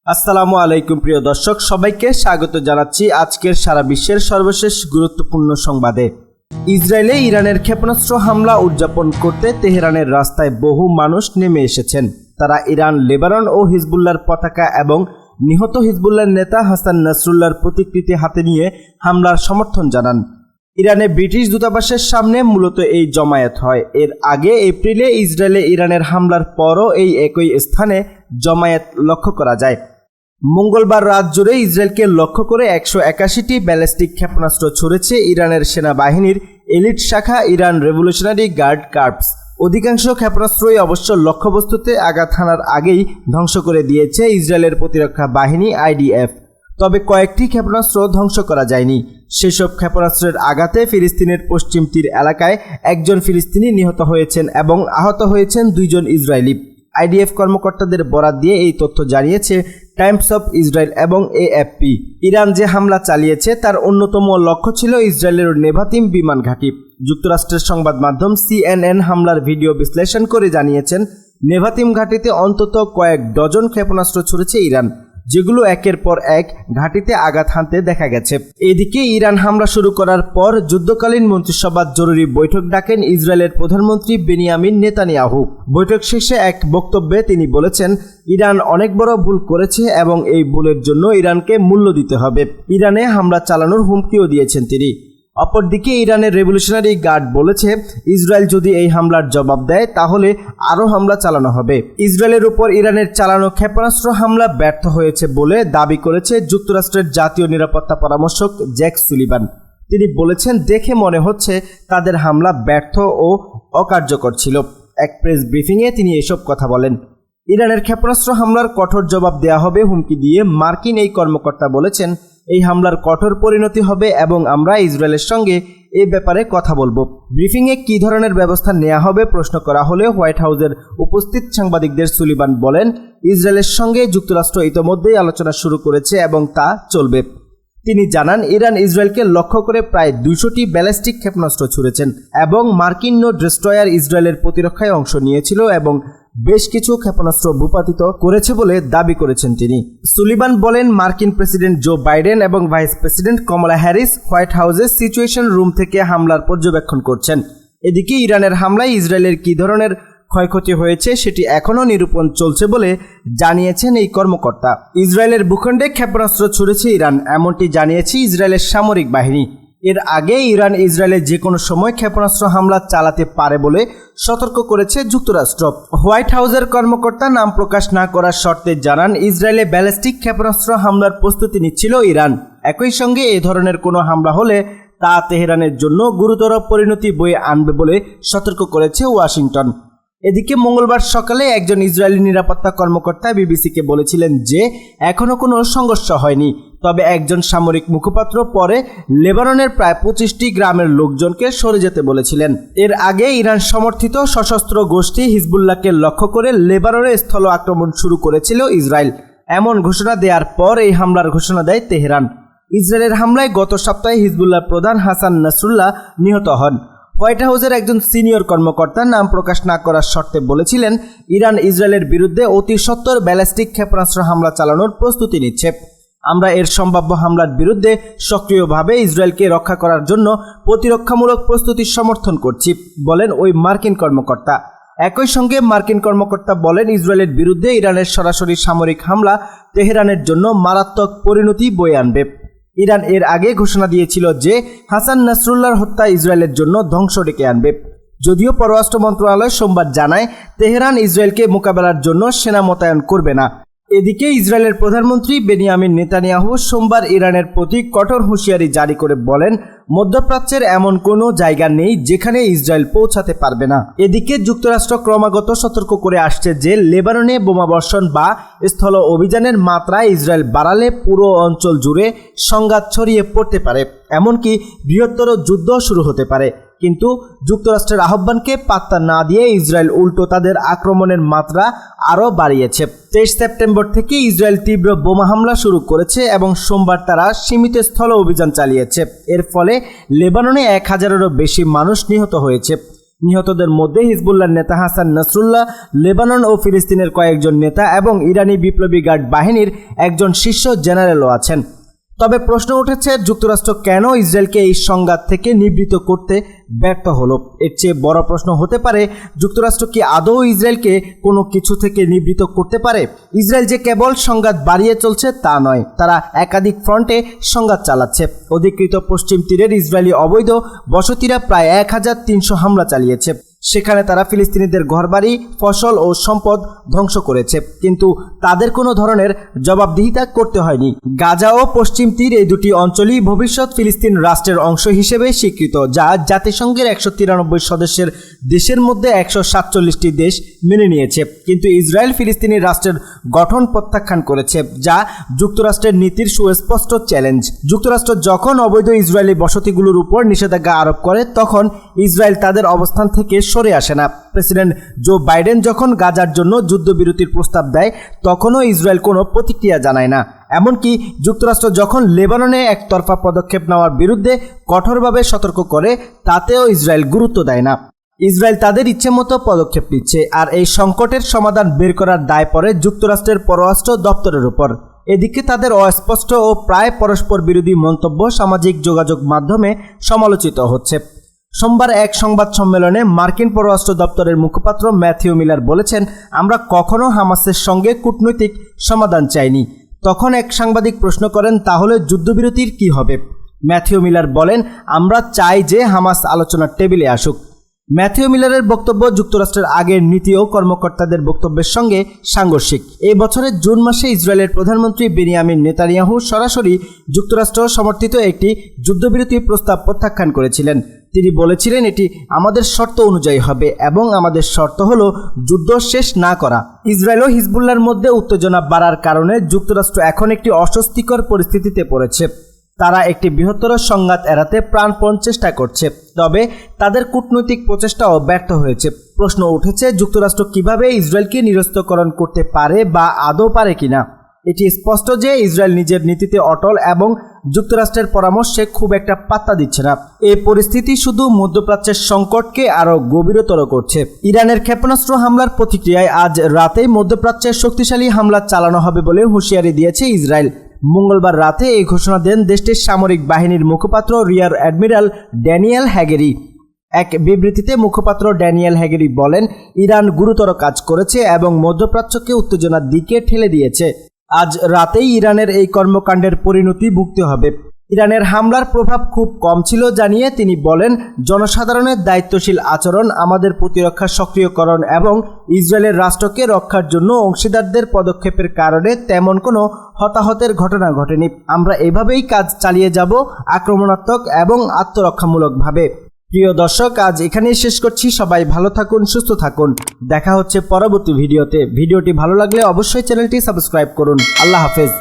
আসসালামু আলাইকুম প্রিয় দর্শক, সবাইকে স্বাগত জানাচ্ছি আজকের সারা বিশ্বের সর্বশেষ গুরুত্বপূর্ণ সংবাদে। ইসরায়েলে ইরানের ক্ষেপণাস্ত্র হামলা উদযাপন করতে তেহরানের রাস্তায় বহু মানুষ নেমে এসেছেন। তারা ইরান, লেবানন ও হিজবুল্লাহর পতাকা এবং নিহত হিজবুল্লাহর নেতা হাসান নাসরুল্লাহর প্রতিকৃতি হাতে নিয়ে হামলার সমর্থন জানান। ইরানে ব্রিটিশ দূতাবাসের সামনে মূলত এই জমায়েত হয়। এর আগে এপ্রিলে ইসরায়েলে ইরানের হামলার পরও এই একই স্থানে জমায়েত লক্ষ্য করা যায়। মঙ্গলবার রাত জুড়ে ইসরায়েলকে লক্ষ্য করে 181টি ব্যালিস্টিক ক্ষেপণাস্ত্র ছুড়েছে ইরানের সেনাবাহিনীর এলিট শাখা ইরান রেভলিউশনারি গার্ড কর্পস। অধিকাংশ ক্ষেপণাস্ত্রই অবশ্য লক্ষ্যবস্তুতে আঘাত হানার আগেই ধ্বংস করে দিয়েছে ইসরায়েলের প্রতিরক্ষা বাহিনী IDF। তবে কয়েকটি ক্ষেপণাস্ত্র ধ্বংস করা যায়নি। সেসব ক্ষেপণাস্ত্রের আঘাতে ফিলিস্তিনের পশ্চিম তীর এলাকায় একজন ফিলিস্তিনি নিহত হয়েছেন এবং আহত হয়েছেন 2 জন ইসরায়েলি। IDF কর্মকর্তাদের বরাত দিয়ে এই তথ্য জানিয়েছে টাইমস অফ ইসরায়েল এবং AFP। ইরান যে হামলা চালিয়েছে তার অন্যতম লক্ষ্য ছিল ইসরায়েলের নেভাতিম বিমান ঘাঁটি। যুক্তরাষ্ট্রের সংবাদ মাধ্যম CNN হামলার ভিডিও বিশ্লেষণ করে জানিয়েছেন, নেভাতিম ঘাঁটিতে অন্তত কয়েক ডজন ক্ষেপণাস্ত্র ছুড়েছে ইরান, যেগুলো একের পর এক ঘাঁটিতে আঘাত হানতে দেখা গেছে। এদিকে ইরান হামলা শুরু করার পর যুদ্ধকালীন মন্ত্রিসভার জরুরি বৈঠক ডাকেন ইসরায়েলের প্রধানমন্ত্রী বেনিয়ামিন নেতানিয়াহু। বৈঠক শেষে এক বক্তব্যে তিনি বলেছেন, ইরান অনেক বড় ভুল করেছে এবং এই ভুলের জন্য ইরানকে মূল্য দিতে হবে। ইরানে হামলা চালানোর হুমকিও দিয়েছেন তিনি। অপরদিকে ইরানের রেভলিউশনারি গার্ড বলেছে, ইসরায়েল যদি এই হামলার জবাব দেয় তাহলে আরও হামলা চালানো হবে। ইসরায়েলের উপর ইরানের চালানো ক্ষেপণাস্ত্র হামলা ব্যর্থ হয়েছে বলে দাবি করেছে যুক্তরাষ্ট্রের জাতীয় নিরাপত্তা পরামর্শক জ্যাক সুলিভান। তিনি বলেছেন, দেখে মনে হচ্ছে তাদের হামলা ব্যর্থ ও অকার্যকর ছিল। এক প্রেস ব্রিফিংয়ে তিনি এসব কথা বলেন। ইরানের ক্ষেপণাস্ত্র হামলার কঠোর জবাব দেওয়া হবে হুমকি দিয়ে মার্কিন এই কর্মকর্তা বলেছেন, এই হামলার কঠোর পরিণতি হবে এবং আমরা ইসরায়েলের সঙ্গে এই ব্যাপারে কথা বলবো। ব্রিফিংয়ে কী ধরনের ব্যবস্থা নেওয়া হবে প্রশ্ন করা হলে হোয়াইট হাউসের উপস্থিত সাংবাদিকদের সুলিভান বলেন, ইসরায়েলের সঙ্গে যুক্তরাষ্ট্র ইতোমধ্যেই আলোচনা শুরু করেছে এবং তা চলবে। তিনি জানান, ইরান ইসরায়েলকে লক্ষ্য করে প্রায় 200টি ব্যালিস্টিক ক্ষেপণাস্ত্র ছুড়েছেন এবং মার্কিন নো ডেস্ট্রয়ার ইসরায়েলের প্রতিরক্ষায় অংশ নিয়েছিল এবং বেশ কিছু ক্ষেপণাস্ত্র ভূপাতিত করেছে বলে দাবি করেছেন তিনি। সুলিভান বলেন, মার্কিন প্রেসিডেন্ট জো বাইডেন এবং ভাইস প্রেসিডেন্ট কমলা হ্যারিস হোয়াইট হাউসের সিচুয়েশন রুম থেকে হামলার পর্যবেক্ষণ করছেন। এদিকে ইরানের হামলায় ইসরায়েলের কী ধরনের ক্ষয়ক্ষতি হয়েছে সেটি এখনও নিরূপণ চলছে বলে জানিয়েছেন এই কর্মকর্তা। ইসরায়েলের ভূখণ্ডে ক্ষেপণাস্ত্র ছুড়েছে ইরান, এমনটি জানিয়েছে ইসরায়েলের সামরিক বাহিনী। এর আগে ইরান ইসরায়েলে যে কোনো সময় ক্ষেপণাস্ত্র হামলা চালাতে পারে বলে সতর্ক করেছে যুক্তরাষ্ট্র। হোয়াইট হাউসের কর্মকর্তা নাম প্রকাশ না করার শর্তে জানান, ইসরায়েলে ব্যালিস্টিক ক্ষেপণাস্ত্র হামলার প্রস্তুতি নিচ্ছিল ইরান। একই সঙ্গে এ ধরনের কোনো হামলা হলে তা তেহরানের জন্য গুরুতর পরিণতি বয়ে আনবে বলে সতর্ক করেছে ওয়াশিংটন। এদিকে মঙ্গলবার সকালে একজন ইসরায়েলি নিরাপত্তা কর্মকর্তা বিবিসিকে বলেছিলেন যে এখনও কোনো সংঘর্ষ হয়নি, তবে একজন সামরিক মুখপাত্র পরে লেবাননের প্রায় 25টি গ্রামের লোকজনকে সরে যেতে বলেছিলেন। এর আগে ইরান সমর্থিত সশস্ত্র গোষ্ঠী হিজবুল্লাহকে লক্ষ্য করে লেবাননে স্থল আক্রমণ শুরু করেছিল ইসরায়েল। এমন ঘোষণা দেওয়ার পর এই হামলার ঘোষণা দেয় তেহরান। ইসরায়েলের হামলায় গত সপ্তাহে হিজবুল্লাহ প্রধান হাসান নাসরুল্লাহ নিহত হন। হোয়াইট হাউসের একজন সিনিয়র কর্মকর্তা নাম প্রকাশ না করার শর্তে বলেছিলেন, ইরান ইসরায়েলের বিরুদ্ধে অতি সত্বর ব্যালিস্টিক ক্ষেপণাস্ত্র হামলা চালানোর প্রস্তুতি নিচ্ছে। আমরা এর সম্ভাব্য হামলার বিরুদ্ধে সক্রিয়ভাবে ইসরায়েলকে রক্ষা করার জন্য প্রতিরক্ষামূলক প্রস্তুতির সমর্থন করছি, বলেন ওই মার্কিন কর্মকর্তা। একই সঙ্গে মার্কিন কর্মকর্তা বলেন, ইসরায়েলের বিরুদ্ধে ইরানের সরাসরি সামরিক হামলা তেহরানের জন্য মারাত্মক পরিণতি বয়ে আনবে। ইরান এর আগে ঘোষণা দিয়েছিল যে হাসান নাসরুল্লাহর হত্যা ইসরায়েলের জন্য ধ্বংস ডেকে আনবে। যদিও পররাষ্ট্র মন্ত্রণালয় সোমবার জানায়, তেহরান ইসরায়েলকে মোকাবেলার জন্য সেনা মোতায়েন করবে না। এদিকে ইসরায়েলের প্রধানমন্ত্রী বেনিয়ামিন নেতানিয়াহু সোমবার ইরানের প্রতি কঠোর হুঁশিয়ারি জারি করে বলেন, মধ্যপ্রাচ্যের এমন কোনো জায়গা নেই যেখানে ইসরায়েল পৌঁছাতে পারবে না। এদিকে যুক্তরাষ্ট্র ক্রমাগত সতর্ক করে আসছে যে লেবাননে বোমাবর্ষণ বা স্থল অভিযানের মাত্রা ইসরায়েল বাড়ালে পুরো অঞ্চল জুড়ে সংঘাত ছড়িয়ে পড়তে পারে, এমনকি বৃহত্তর যুদ্ধ শুরু হতে পারে। কিন্তু যুক্তরাষ্ট্রের আহ্বানকে পাত্তা না দিয়ে ইসরায়েল উল্টো তাদের আক্রমণের মাত্রা আরও বাড়িয়েছে। 23 সেপ্টেম্বর থেকে ইসরায়েল তীব্র বোমা হামলা শুরু করেছে এবং সোমবার তারা সীমিত স্থল অভিযান চালিয়েছে। এর ফলে লেবাননে 1000-এরও বেশি মানুষ নিহত হয়েছে। নিহতদের মধ্যে হিজবুল্লাহর নেতা হাসান নাসরুল্লাহ, লেবানন ও ফিলিস্তিনের কয়েকজন নেতা এবং ইরানি বিপ্লবী গার্ড বাহিনীর একজন শীর্ষ জেনারেলও আছেন। তবে প্রশ্ন উঠেছে, যুক্তরাষ্ট্র কেন ইসরায়েলকে এই সংঘাত থেকে নিবৃত্ত করতে ব্যর্থ হলো? এর চেয়ে বড় প্রশ্ন হতে পারে, যুক্তরাষ্ট্র কি আদৌ ইসরায়েলকে কোনো কিছু থেকে নিবৃত্ত করতে পারে? ইসরায়েল যে কেবল সংঘাত বাড়িয়ে চলছে তা নয়, তারা একাধিক ফ্রন্টে সংঘাত চালাচ্ছে। অধিকৃত পশ্চিম তীরের ইসরায়েলি অবৈধ বসতিরা প্রায় 1300 হামলা চালিয়েছে। সেখানে তারা ফিলিস্তিনিদের ঘরবাড়ি, ফসল ও সম্পদ ধ্বংস করেছে, কিন্তু তাদের কোনো ধরনের জবাবদিহিতা করতে হয়নি। গাজা ও পশ্চিম তীর এই দুটি অঞ্চলই ভবিষ্যৎ ফিলিস্তিন রাষ্ট্রের অংশ হিসেবে স্বীকৃত, যা জাতিসংঘের 193 সদস্যের দেশের মধ্যে 147টি দেশ মেনে নিয়েছে। কিন্তু ইসরায়েল ফিলিস্তিনি রাষ্ট্রের গঠন প্রত্যাখ্যান করেছে, যা যুক্তরাষ্ট্রের নীতির সুস্পষ্ট চ্যালেঞ্জ। যুক্তরাষ্ট্র যখন অবৈধ ইসরায়েলি বসতিগুলোর উপর নিষেধাজ্ঞা আরোপ করে, তখন ইসরায়েল তাদের অবস্থান থেকে সরে আসে না। প্রেসিডেন্ট জো বাইডেন যখন গাজার জন্য যুদ্ধবিরতির প্রস্তাব দেয়, তখনও ইসরায়েল কোনো প্রতিক্রিয়া জানায় না। এমনকি যুক্তরাষ্ট্র যখন লেবাননে একতরফা পদক্ষেপ নেওয়ার বিরুদ্ধে কঠোরভাবে সতর্ক করে, তাতেও ইসরায়েল গুরুত্ব দেয় না। ইসরায়েল তাদের ইচ্ছেমতো পদক্ষেপ নিচ্ছে, আর এই সংকটের সমাধান বের করার দায় পড়ে যুক্তরাষ্ট্রের পররাষ্ট্র দপ্তরের উপর। এদিকে তাদের অস্পষ্ট ও প্রায় পরস্পর বিরোধী মন্তব্য সামাজিক যোগাযোগ মাধ্যমে সমালোচিত হচ্ছে। সোমবার এক সংবাদ সম্মেলনে মার্কিন পররাষ্ট্র দপ্তরের মুখপাত্র ম্যাথিউ মিলার বলেছেন, আমরা কখনো হামাসের সঙ্গে কূটনৈতিক সমাধান চাইনি। তখন এক সাংবাদিক প্রশ্ন করেন, তাহলে যুদ্ধবিরতির কি হবে? ম্যাথিউ মিলার বলেন, আমরা চাই যে হামাস আলোচনার টেবিলে আসুক। ম্যাথিউ মিলারের বক্তব্য যুক্তরাষ্ট্রের আগের নীতি ও কর্মকর্তাদের বক্তব্যের সঙ্গে সাংঘর্ষিক। এই বছরের জুন মাসে ইসরায়েলের প্রধানমন্ত্রী বেনিয়ামিন নেতানিয়াহু সরাসরি যুক্তরাষ্ট্র সমর্থিত একটি যুদ্ধবিরতির প্রস্তাব প্রত্যাখ্যান করেছিলেন। তিনি বলেছিলেন, এটি আমাদের শর্ত অনুযায়ী হবে এবং আমাদের শর্ত হলো যুদ্ধ শেষ না করা। ইসরায়েল ও হিজবুল্লাহর মধ্যে উত্তেজনা বাড়ার কারণে যুক্তরাষ্ট্র এখন একটি অস্বস্তিকর পরিস্থিতিতে পড়েছে। তারা একটি বৃহত্তর সংঘাত এড়াতে প্রাণপণ চেষ্টা করছে, তবে তাদের কূটনৈতিক প্রচেষ্টাও ব্যর্থ হয়েছে। প্রশ্ন উঠেছে, যুক্তরাষ্ট্র কিভাবে ইসরায়েলকে নিরস্ত্রকরণ করতে পারে বা আদৌ পারে কিনা। এটি স্পষ্ট যে ইসরায়েল নিজের নীতিতে অটল এবং যুক্তরাষ্ট্রের পরামর্শে খুব একটা পাত্তা দিচ্ছে না। এই পরিস্থিতি শুধু মধ্যপ্রাচ্যের সংকটকে আরও গভীরতর করছে। ইরানের ক্ষেপণাস্ত্র হামলার প্রতিক্রিয়ায় আজ রাতেই মধ্যপ্রাচ্যের শক্তিশালী হামলা চালানো হবে বলে হুঁশিয়ারি দিয়েছে ইসরায়েল। মঙ্গলবার রাতে এই ঘোষণা দেন দেশটির সামরিক বাহিনীর মুখপাত্র রিয়ার অ্যাডমিরাল ড্যানিয়েল হ্যাগেরি। এক বিবৃতিতে মুখপাত্র ড্যানিয়েল হ্যাগেরি বলেন, ইরান গুরুতর কাজ করেছে এবং মধ্যপ্রাচ্যকে উত্তেজনার দিকে ঠেলে দিয়েছে। আজ রাতেই ইরানের এই কর্মকাণ্ডের পরিণতি ভুগতে হবে। ইরানের হামলার প্রভাব খুব কম ছিল জানিয়ে তিনি বলেন, জনসাধারণের দায়িত্বশীল আচরণ, আমাদের প্রতিরক্ষা সক্রিয়করণ এবং ইসরায়েলের রাষ্ট্রকে রক্ষার জন্য অংশীদারদের পদক্ষেপের কারণে তেমন কোনো হতাহতের ঘটনা ঘটেনি। আমরা এভাবেই কাজ চালিয়ে যাব, আক্রমণাত্মক এবং আত্মরক্ষামূলকভাবে। প্রিয় দর্শক, আজ এখানেই শেষ করছি। সবাই ভালো থাকুন, সুস্থ থাকুন। দেখা হচ্ছে পরবর্তী ভিডিওতে। ভিডিওটি ভালো লাগলে অবশ্যই চ্যানেলটি সাবস্ক্রাইব করুন। আল্লাহ হাফেজ।